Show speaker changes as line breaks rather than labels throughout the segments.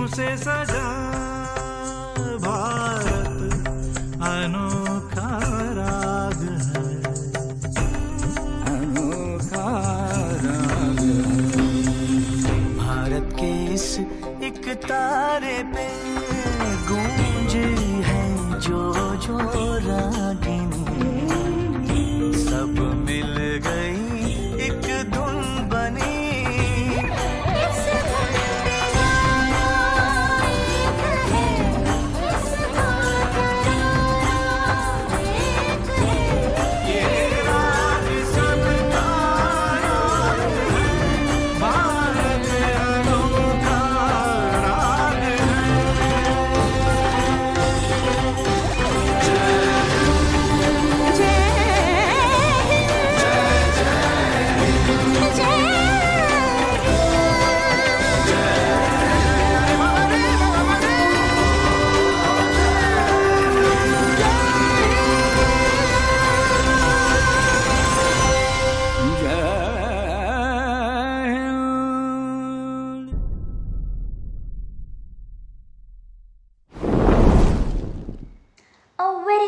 से सजा भारत अनोखा राग है, अनोखा राग है। भारत के इस एक तारे पे गूंज है जो जो रागिनी, सब मिल गई एक धुन बनी।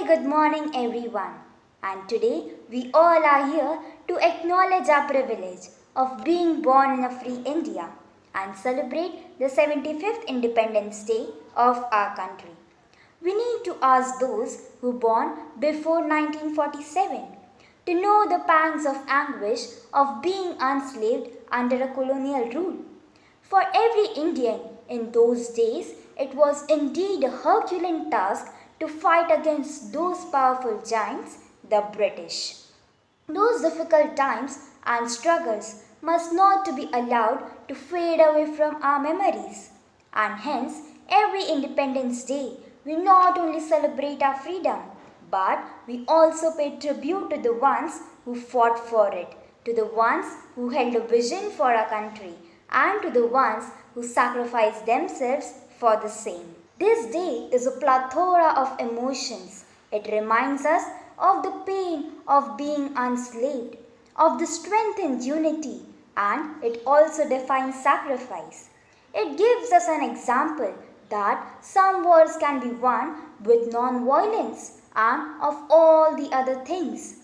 Good morning everyone, and today we all are here to acknowledge our privilege of being born in a free India and celebrate the 75th Independence Day of our country. We need to ask those who born before 1947 to know the pangs of anguish of being enslaved under a colonial rule. For every Indian in those days, it was indeed a Herculean task to fight against those powerful giants, the British. Those difficult times and struggles must not to be allowed to fade away from our memories. And hence, every Independence Day, we not only celebrate our freedom, but we also pay tribute to the ones who fought for it, to the ones who held a vision for our country, and to the ones who sacrificed themselves for the same. This day is a plethora of emotions. It reminds us of the pain of being enslaved, of the strength in unity, and it also defines sacrifice. It gives us an example that some wars can be won with non-violence and of all the other things.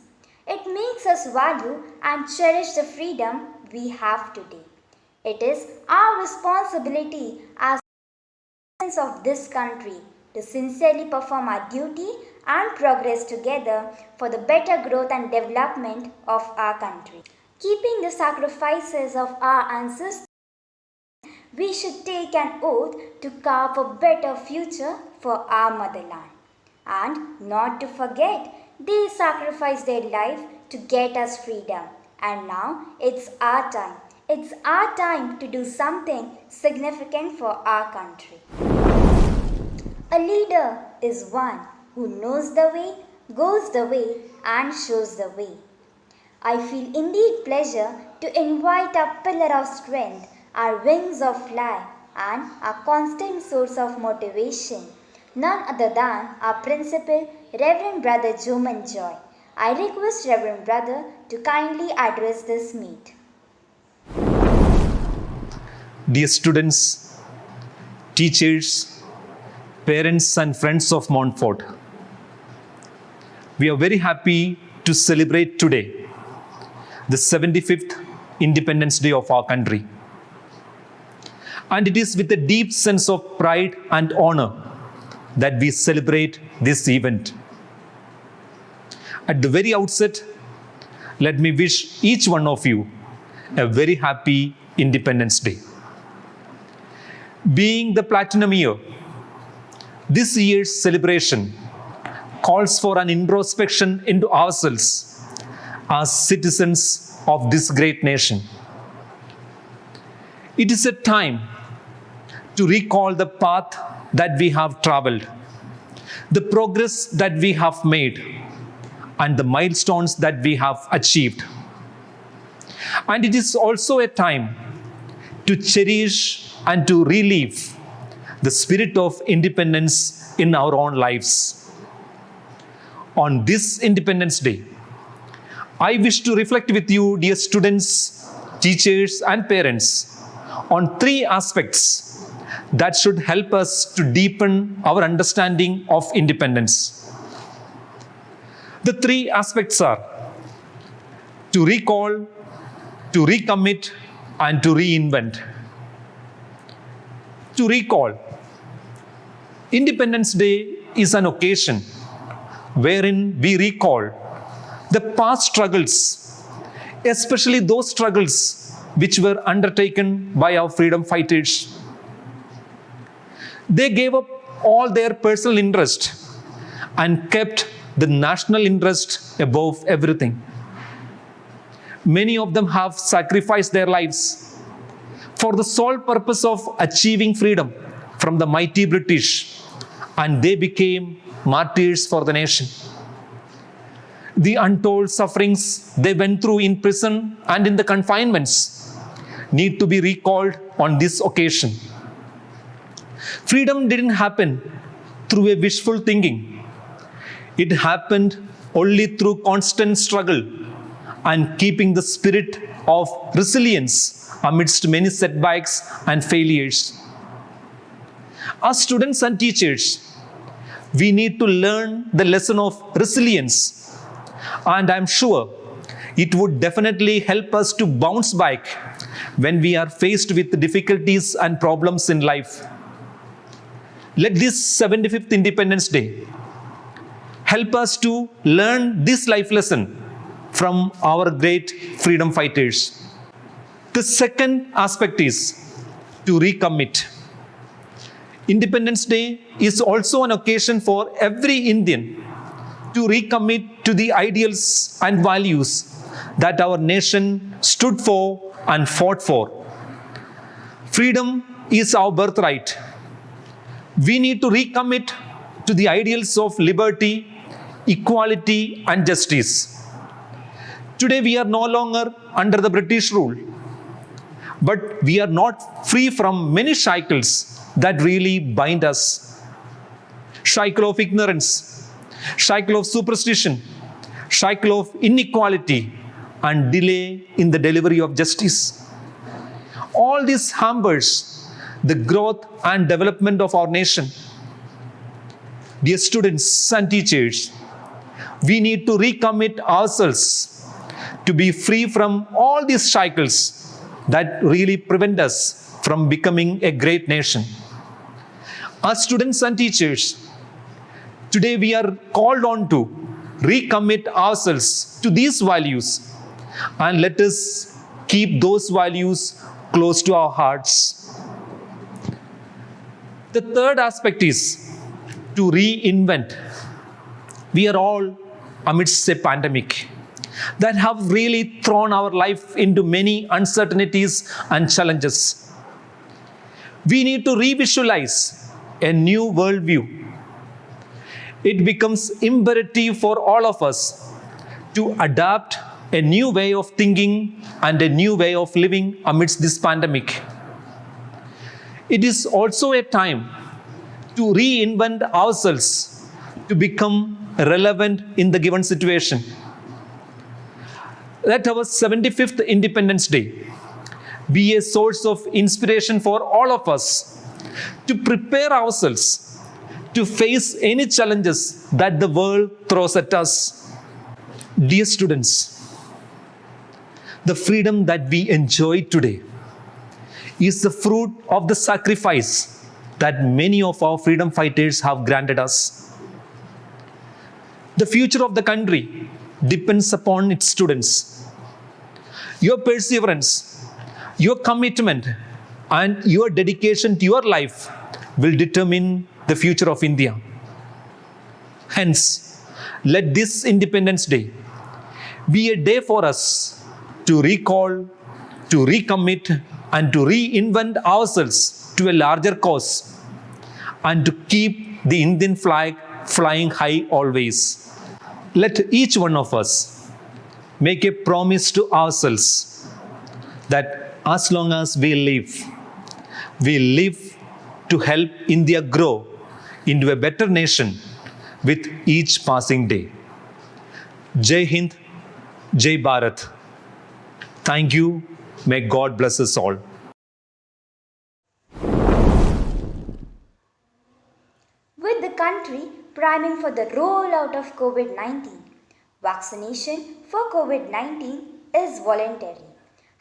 It makes us value and cherish the freedom we have today. It is our responsibility as of this country to sincerely perform our duty and progress together for the better growth and development of our country. Keeping the sacrifices of our ancestors, we should take an oath to carve a better future for our motherland. And not to forget, they sacrificed their life to get us freedom. And now it's our time. It's our time to do something significant for our country. A leader is one who knows the way, goes the way, and shows the way. I feel indeed pleasure to invite our pillar of strength, our wings of fly, and our constant source of motivation, none other than our principal, Reverend Brother Joman Joy. I request Reverend Brother to kindly address this meet.
Dear students, teachers, parents and friends of Montfort, we are very happy to celebrate today the 75th Independence Day of our country. And it is with a deep sense of pride and honor that we celebrate this event. At the very outset, let me wish each one of you a very happy Independence Day. Being the Platinum Year, this year's celebration calls for an introspection into ourselves as citizens of this great nation. It is a time to recall the path that we have traveled, the progress that we have made, and the milestones that we have achieved. And it is also a time to cherish and to relive the spirit of independence in our own lives. On this Independence Day, I wish to reflect with you, dear students, teachers, and parents, on three aspects that should help us to deepen our understanding of independence. The three aspects are to recall, to recommit, and to reinvent. To recall, Independence Day is an occasion wherein we recall the past struggles, especially those struggles which were undertaken by our freedom fighters. They gave up all their personal interest and kept the national interest above everything. Many of them have sacrificed their lives for the sole purpose of achieving freedom from the mighty British, and they became martyrs for the nation. The untold sufferings they went through in prison and in the confinements need to be recalled on this occasion. Freedom didn't happen through a wishful thinking. It happened only through constant struggle and keeping the spirit of resilience amidst many setbacks and failures. As students and teachers, we need to learn the lesson of resilience, and I'm sure it would definitely help us to bounce back when we are faced with difficulties and problems in life. Let this 75th Independence Day help us to learn this life lesson from our great freedom fighters. The second aspect is to recommit. Independence Day is also an occasion for every Indian to recommit to the ideals and values that our nation stood for and fought for. Freedom is our birthright. We need to recommit to the ideals of liberty, equality, and justice. Today we are no longer under the British rule, but we are not free from many shackles that really bind us. Shackle of ignorance, shackle of superstition, shackle of inequality, and delay in the delivery of justice. All this hampers the growth and development of our nation. Dear students and teachers, we need to recommit ourselves to be free from all these shackles that really prevent us from becoming a great nation. As students and teachers, today we are called on to recommit ourselves to these values, and let us keep those values close to our hearts. The third aspect is to reinvent. We are all amidst a pandemic that have really thrown our life into many uncertainties and challenges. We need to revisualize a new worldview. It becomes imperative for all of us to adapt a new way of thinking and a new way of living amidst this pandemic. It is also a time to reinvent ourselves to become relevant in the given situation. Let our 75th Independence Day be a source of inspiration for all of us to prepare ourselves to face any challenges that the world throws at us. Dear students, the freedom that we enjoy today is the fruit of the sacrifice that many of our freedom fighters have granted us. The future of the country depends upon its students. Your perseverance, your commitment, and your dedication to your life will determine the future of India. Hence, let this Independence Day be a day for us to recall, to recommit, and to reinvent ourselves to a larger cause, and to keep the Indian flag flying high always. Let each one of us make a promise to ourselves that as long as we live to help India grow into a better nation with each passing day. Jai Hind, Jai Bharat. Thank you. May God bless us all.
priming for the rollout of COVID-19. Vaccination for COVID-19 is voluntary.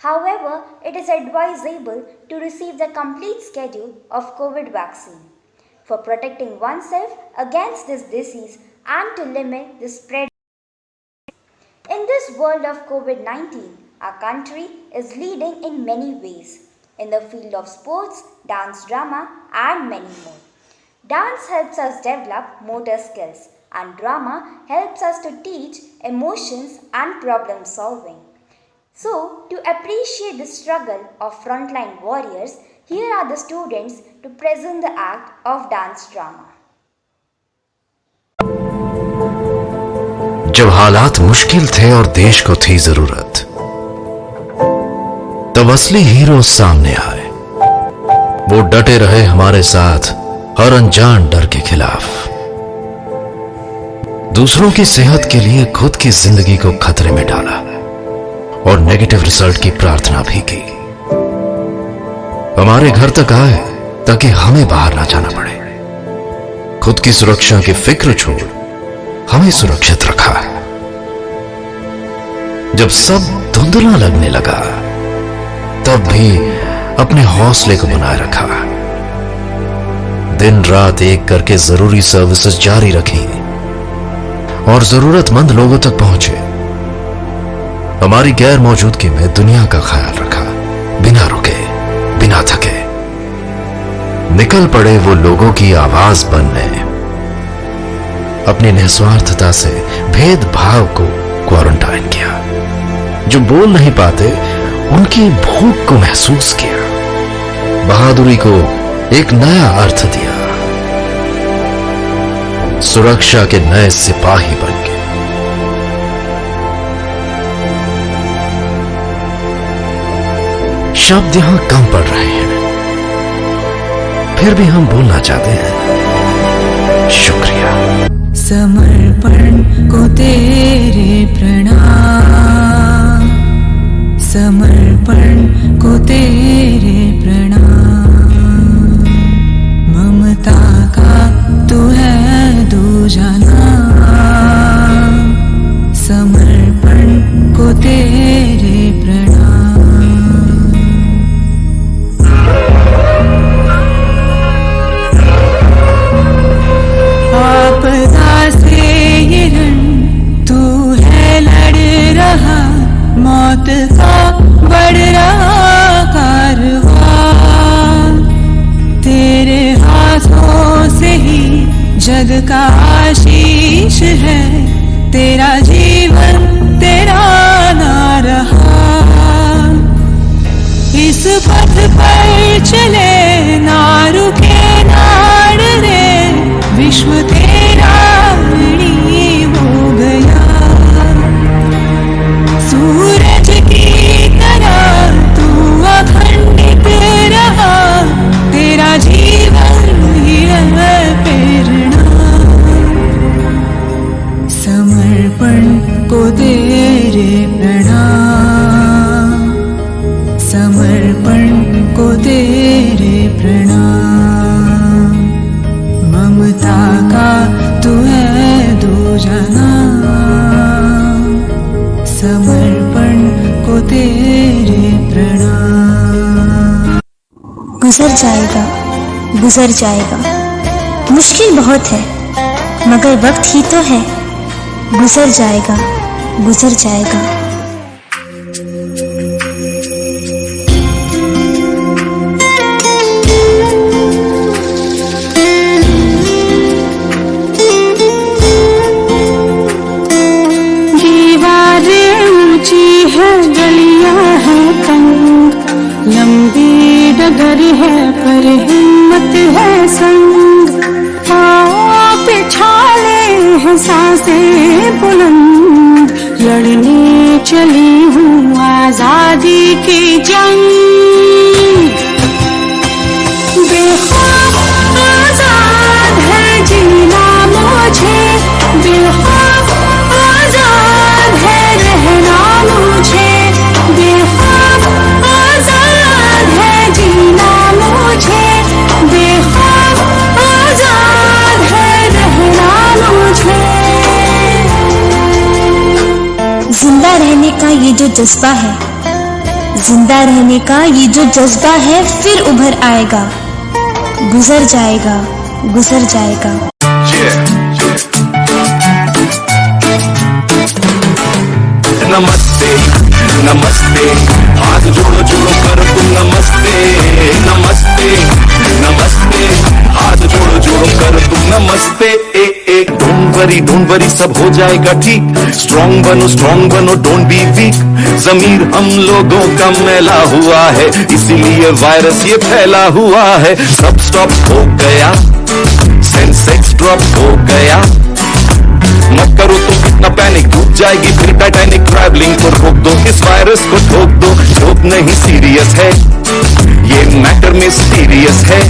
However, it is advisable to receive the complete schedule of COVID vaccine for protecting oneself against this disease and to limit the spread. In this world of COVID-19, our country is leading in many ways in the field of sports, dance, drama, and many more. Dance helps us develop motor skills, and drama helps us to teach emotions and problem solving. So, to appreciate the struggle of frontline warriors, here are the students to present the act of dance drama.
जब हालात मुश्किल थे और देश को थी जरूरत, तब असली हीरो सामने आए। वो डटे रहे हमारे साथ हर अनजान डर के खिलाफ। दूसरों की सेहत के लिए खुद की जिंदगी को खतरे में डाला और नेगेटिव रिजल्ट की प्रार्थना भी की। हमारे घर तक आए ताकि हमें बाहर ना जाना पड़े। खुद की सुरक्षा की फिक्र छोड़ हमें सुरक्षित रखा। जब सब धुंधला लगने लगा, तब भी अपने हौसले को बनाए रखा। दिन रात एक करके जरूरी सर्विसेज जारी रखी और जरूरतमंद लोगों तक पहुंचे। हमारी गैर मौजूदगी में दुनिया का ख्याल रखा, बिना रुके, बिना थके। निकल पड़े वो लोगों की आवाज बनने। अपनी निस्वार्थता से भेदभाव को क्वारंटाइन किया। जो बोल नहीं पाते उनकी भूख को महसूस किया। बहादुरी को एक नया अर्थ दिया। सुरक्षा के नए सिपाही बन गए। शब्द यहां कम पड़ रहे हैं, फिर भी हम बोलना चाहते हैं शुक्रिया।
समर्पण को तेरे प्रणाम, समर्पण को तेरे प्रणाम। ममता का तू है दूजाना, समर्पण को तेरे प्रणाम। आपदा से ये रण तू है लड़ रहा, मौत का बढ़ रहा कारवां। तेरे हाथों से ही जग का आशीष है, तेरा जीवन तेरा ना रहा। इस पथ पर चले ना रुके ना डरे, विश्व तेरा ऋणी हो गया। सूरज की तरह तू अखंडित रहा, तेरा जीवन ही है प्रेरणा। समर्पण को तेरे प्रणाम, समर्पण को तेरे प्रणाम। ममता का तू है दूजाना, समर्पण को तेरे प्रणाम।
गुजर जाएगा, गुजर जाएगा, मुश्किल बहुत है मगर वक्त ही तो है। गुजर जाएगा, गुजर जाएगा।
लंबी डगर है पर हिम्मत है संग, आओ पिछाले हैं सांसें बुलंद। लड़ने चली हूँ आजादी की जंग। बेखौफ आजाद है जीना मुझे, बेखौफ आजाद है रहना मुझे। बेखौफ आजाद है जीना मुझे, बेखौफ आजाद है रहना
जिंदा रहने का ये जो जज्बा है, जिंदा रहने का ये जो जज्बा है, फिर उभर आएगा, गुजर जाएगा, गुजर जाएगा।
नमस्ते नमस्ते, हाथ जोड़ो जोड़ो कर तुम नमस्ते नमस्ते नमस्ते, हाथ जोड़ो जोड़ो कर तुम नमस्ते। ए डोंट वरी सब हो जाएगा ठीक, स्ट्रॉन्ग बनो डोंट बी वीक। जमीर हम लोगों का मैला हुआ है, इसीलिए वायरस ये फैला हुआ है। सब स्टॉप हो गया, सेंसेक्स ड्रॉप हो गया, मत करो तो कितना पैनिक, डूब जाएगी फिर टाइटैनिक। ट्रैवलिंग को रोक दो, इस वायरस को ठोक दो, जोक नहीं सीरियस है, ये मैटर मिस्टीरियस है।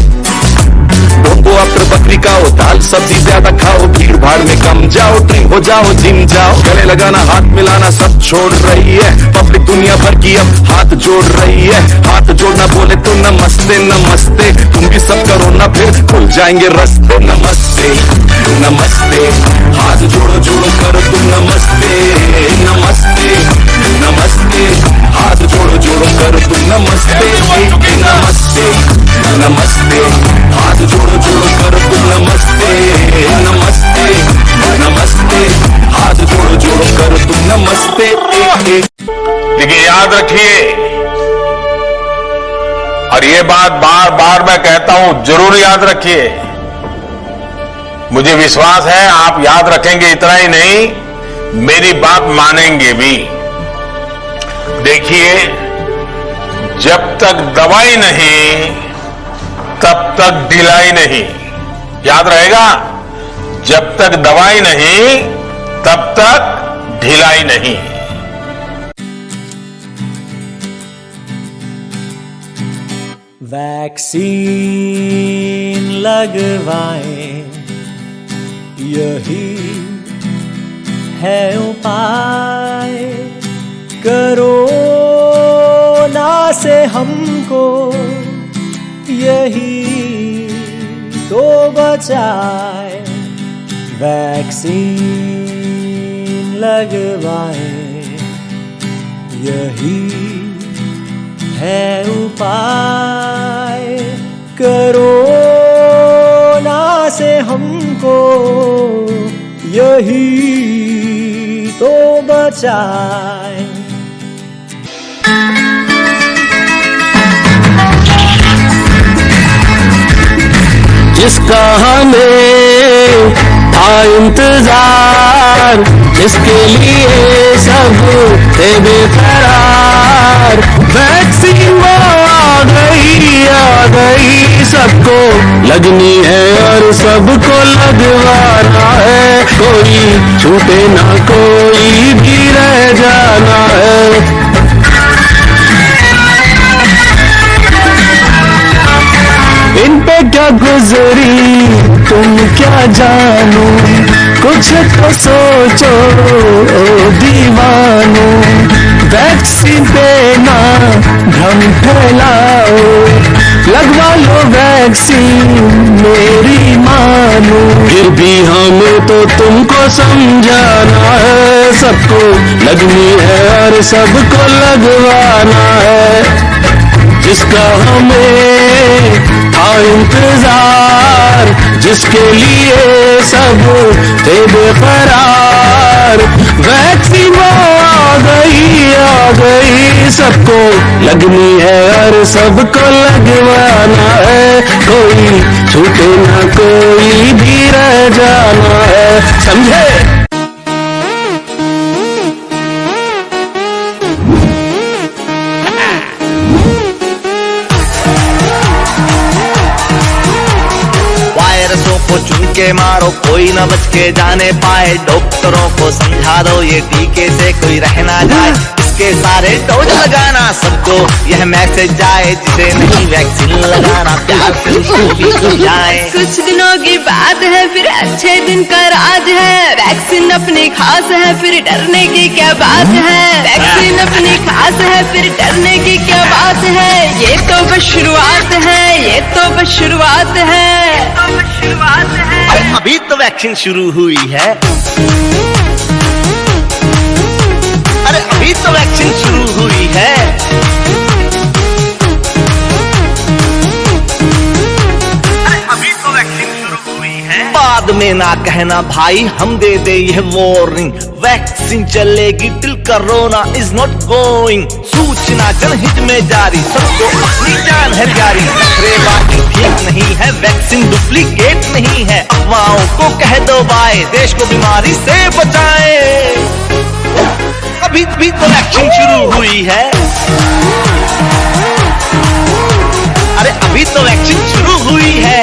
डोंट गो आफ्टर बकरी खाओ, दाल सब्जी ज्यादा खाओ, भीड़ भाड़ में कम जाओ, ड्रिंक हो जाओ, जिम जाओ। गले लगाना हाथ मिलाना सब छोड़ रही है, पब्लिक दुनिया भर की अब हाथ जोड़ रही है। हाथ जोड़ना बोले तो नमस्ते नमस्ते, तुम भी सब करो ना फिर खुल जाएंगे रास्ते। नमस्ते नमस्ते, हाथ जोड़ो जोड़ो करो तुम नमस्ते नमस्ते नमस्ते, हाथ जोड़ो जोड़ो करो तुम नमस्ते नमस्ते नमस्ते, हाथ जोड़ो जोड़ो करो तुम नमस्ते नमस्ते नमस्ते, हाथ जोड़ो जोड़ो करो तुम नमस्ते।
देखिए याद रखिए, और ये बात बार बार मैं कहता हूं, जरूर याद रखिए। मुझे विश्वास है आप याद रखेंगे, इतना ही नहीं मेरी बात मानेंगे भी। देखिए, जब तक दवाई नहीं तब तक ढिलाई नहीं। याद रहेगा, जब तक दवाई नहीं तब तक ढिलाई नहीं।
वैक्सीन लगवाएं, यही है उपाय, कोरोना से हमको यही तो बचाए। वैक्सीन लगवाएं, यही है उपाय, कोरोना से हमको यही तो बचाए।
जिसका हमें था इंतजार, जिसके लिए सब थे बेकरार, वैक्सीन वो आ गई सबको लगनी है और सबको लगवाना है। कोई छूटे ना, कोई भी रह जाना है। इन पे क्या गुजरी तुम क्या जानो, कुछ तो सोचो ओ दीवानो। वैक्सीन पे ना भ्रम फैलाओ, लगवा लो वैक्सीन मेरी मानो। फिर भी हमें तो तुमको समझाना है, सबको लगनी है और सबको लगवाना है। जिसका हमें था इंतजार, जिसके लिए सब थे बेकरार, वैक्सीन वो आ गई सबको लगनी है और सबको लगवाना है। कोई छूटे ना, कोई भी रह जाना है, समझे।
वायरसों को चुन के मारो, कोई न बच के जाने पाए। डॉक्टरों को समझा दो ये टीके से कोई रह ना जाए। इसके सारे डोज लगाना, सबको यह मैसेज जाए। जिसे नहीं वैक्सीन लगाना, प्यार से उसको भी समझाएं।
कुछ दिनों की बात है, फिर अच्छे दिन का राज है। वैक्सीन अपनी खास है, फिर डरने की क्या बात है। वैक्सीन अपनी खास है, फिर डरने की क्या बात है। ये तो बस शुरुआत है, ये तो बस शुरुआत है।
अभी तो वैक्सीन शुरू हुई है। अरे ये ना कहना भाई हम दे दे यह वार्निंग, वैक्सीन चलेगी till corona is not going. सूचना जनहित में जारी, सबको अपनी जान है प्यारी। नखरे बाकी ठीक नहीं है, वैक्सीन डुप्लीकेट नहीं है। अफवाहों को कह दो बाय, देश को बीमारी से बचाए। अभी भी तो वैक्सीन शुरू हुई है, अरे अभी तो वैक्सीन शुरू हुई है।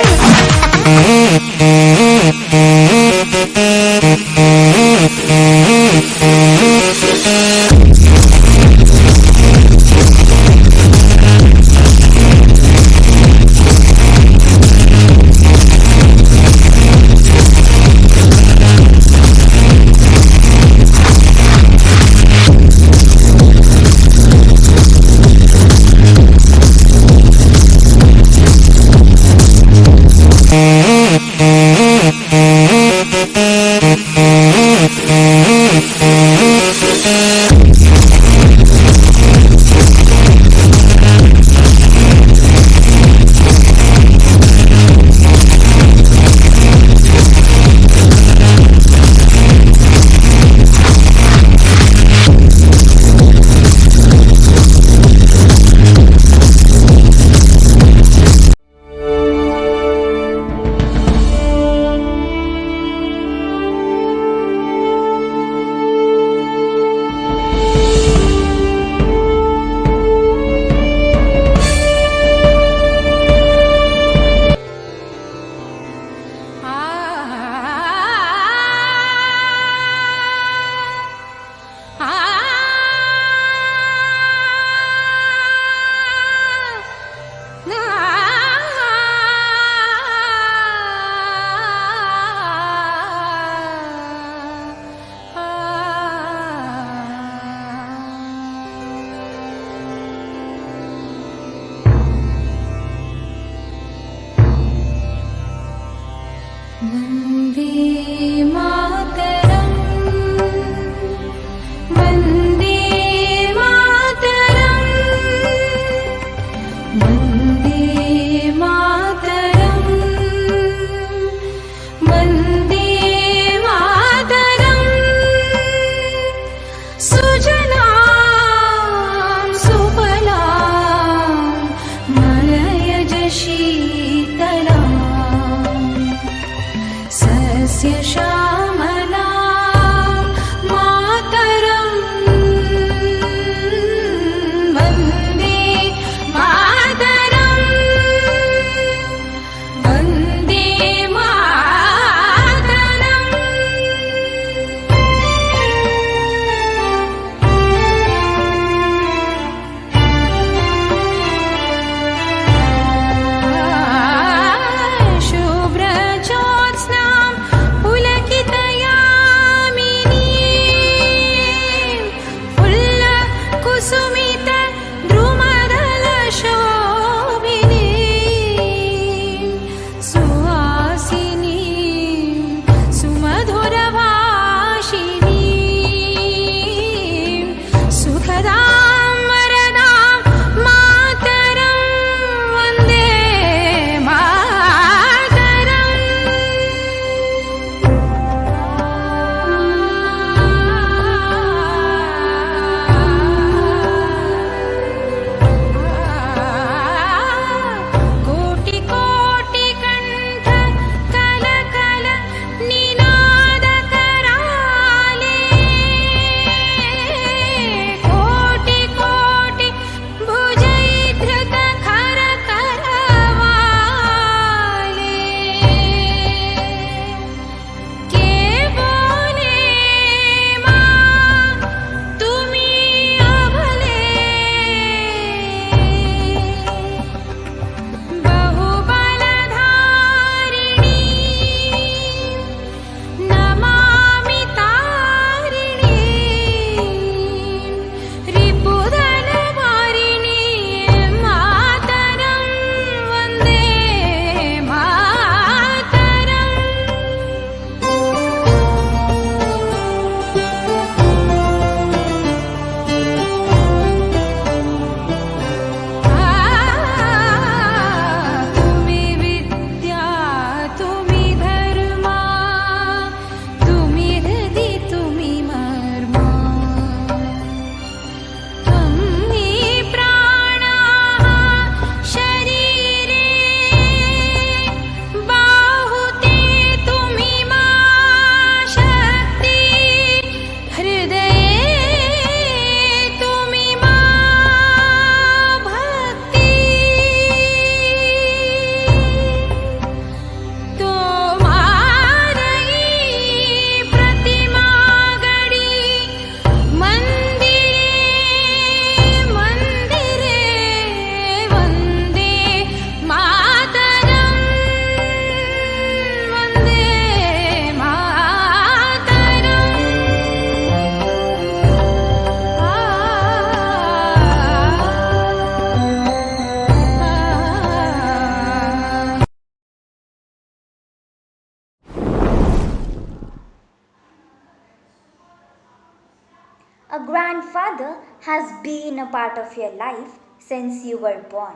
grandfather has been a part of your life since you were born.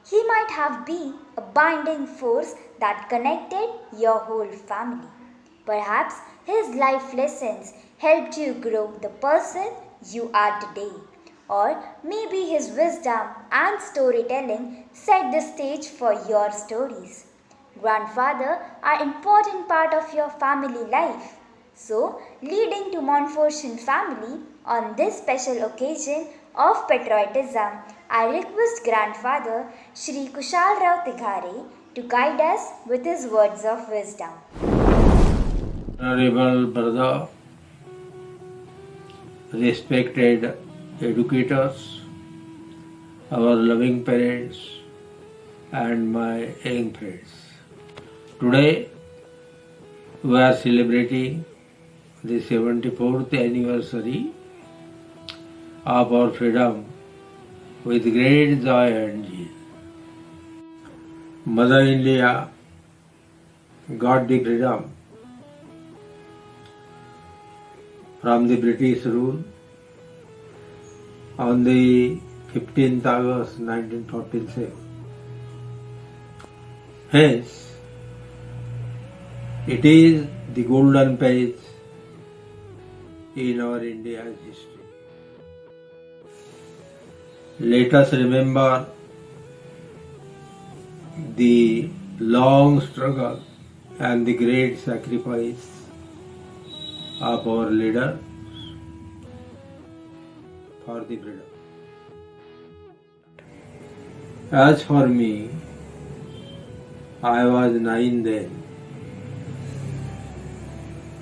He might have been a binding force that connected your whole family. Perhaps his life lessons helped you grow the person you are today. Or maybe his wisdom and storytelling set the stage for your stories. Grandfather are an important part of your family life. So, leading to Montfortian family on this special occasion of patriotism, I request Grandfather Shri Kushal Rao Tighare to guide us with his words of wisdom.
Honorable brother, respected educators, our loving parents, and my young friends. Today, we are celebrating the 74th anniversary of our freedom with great joy and zeal. Mother India got the freedom from the British rule on the 15th August 1947. Hence, it is the golden page in our India's history. Let us remember the long struggle and the great sacrifice of our leaders for the freedom. As for me, I was 9 then,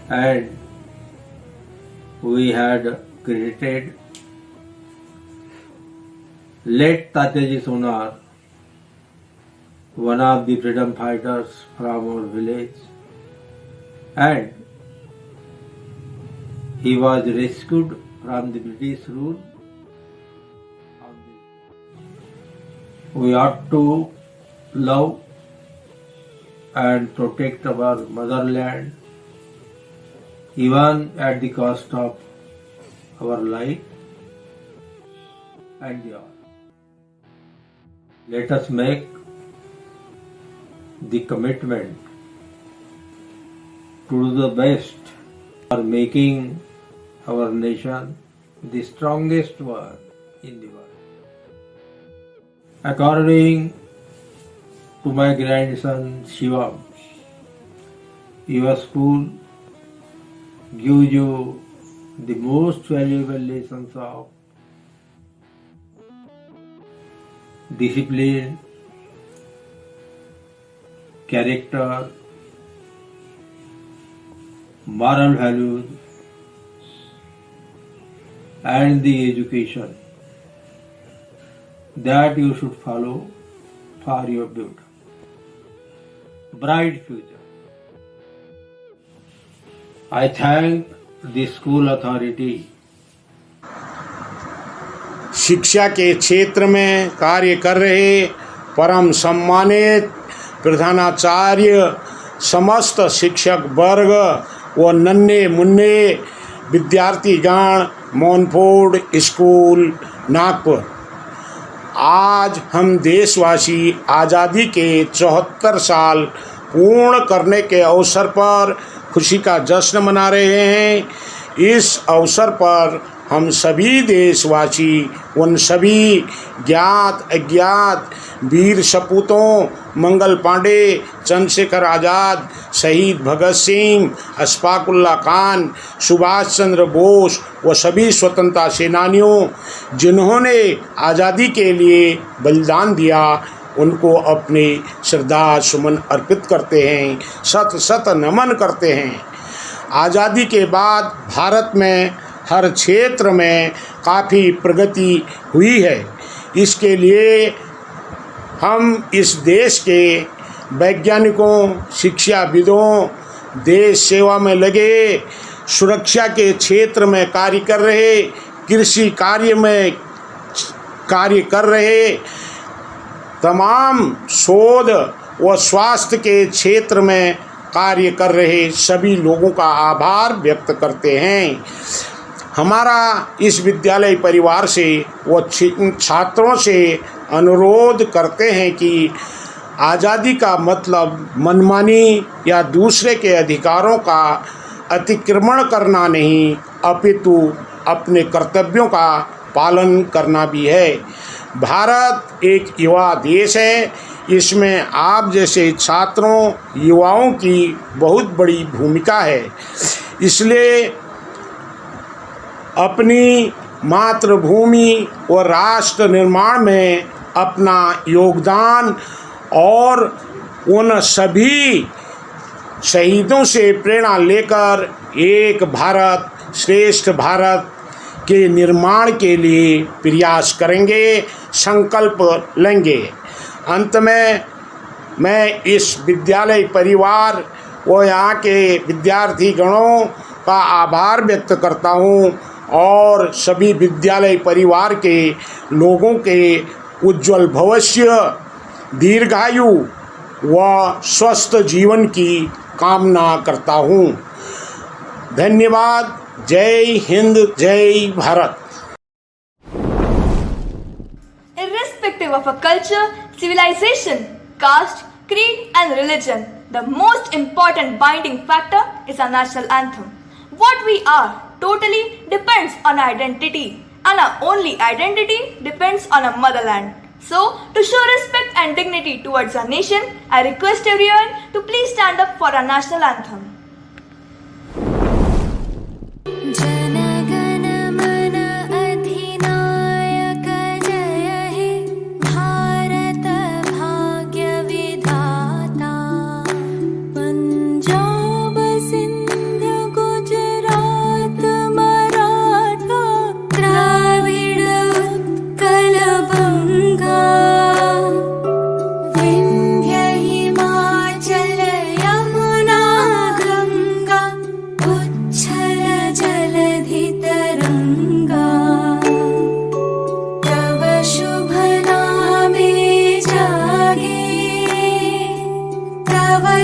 and we had created Let Tatyaji Sonar, one of the freedom fighters from our village, and he was rescued from the British rule. We ought to love and protect our motherland even at the cost of our life and the earth. Let us make the commitment to do the best for making our nation the strongest one in the world. According to my grandson Shivam, your school gives you the most valuable lessons of discipline, character, moral values, and the education that you should follow for your beautiful, bright future. I thank the school authority.
शिक्षा के क्षेत्र में कार्य कर रहे परम सम्मानित प्रधानाचार्य, समस्त शिक्षक वर्ग व नन्हे मुन्ने विद्यार्थीगण, मोनफोर्ड स्कूल नागपुर। आज हम देशवासी आज़ादी के 74 साल पूर्ण करने के अवसर पर खुशी का जश्न मना रहे हैं। इस अवसर पर हम सभी देशवासी उन सभी ज्ञात अज्ञात वीर सपूतों मंगल पांडे, चंद्रशेखर आज़ाद, शहीद भगत सिंह, अशफाक उल्लाह खान, सुभाष चंद्र बोस व सभी स्वतंत्रता सेनानियों जिन्होंने आज़ादी के लिए बलिदान दिया, उनको अपने श्रद्धा सुमन अर्पित करते हैं, शत शत नमन करते हैं। आज़ादी के बाद भारत में हर क्षेत्र में काफ़ी प्रगति हुई है। इसके लिए हम इस देश के वैज्ञानिकों, शिक्षाविदों, देश सेवा में लगे, सुरक्षा के क्षेत्र में कार्य कर रहे, कृषि कार्य में कार्य कर रहे, तमाम शोध व स्वास्थ्य के क्षेत्र में कार्य कर रहे सभी लोगों का आभार व्यक्त करते हैं। हमारा इस विद्यालय परिवार से व छात्रों से अनुरोध करते हैं कि आज़ादी का मतलब मनमानी या दूसरे के अधिकारों का अतिक्रमण करना नहीं, अपितु अपने कर्तव्यों का पालन करना भी है। भारत एक युवा देश है, इसमें आप जैसे छात्रों युवाओं की बहुत बड़ी भूमिका है। इसलिए अपनी मातृभूमि और राष्ट्र निर्माण में अपना योगदान और उन सभी शहीदों से प्रेरणा लेकर एक भारत श्रेष्ठ भारत के निर्माण के लिए प्रयास करेंगे, संकल्प लेंगे। अंत में मैं इस विद्यालय परिवार व यहाँ के विद्यार्थी गणों का आभार व्यक्त करता हूँ और सभी विद्यालय परिवार के लोगों के उज्जवल भविष्य, दीर्घायु व स्वस्थ जीवन की कामना करता हूँ। धन्यवाद। जय हिंद, जय Bharat.
Irrespective of a culture, civilization, caste, creed and religion, the most important binding factor is our national anthem. What we are totally depends on our identity, and our only identity depends on our motherland. So, to show respect and dignity towards our nation, I request everyone to please stand up for our national anthem.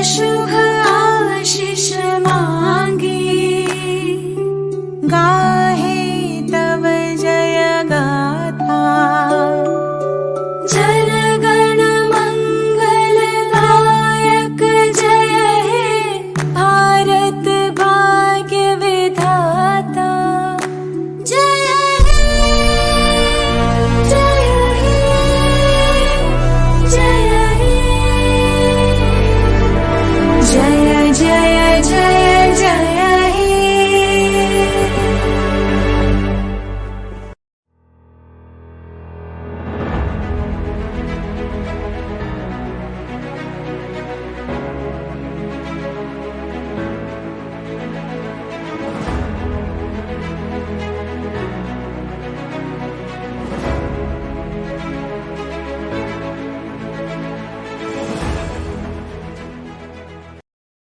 Shubh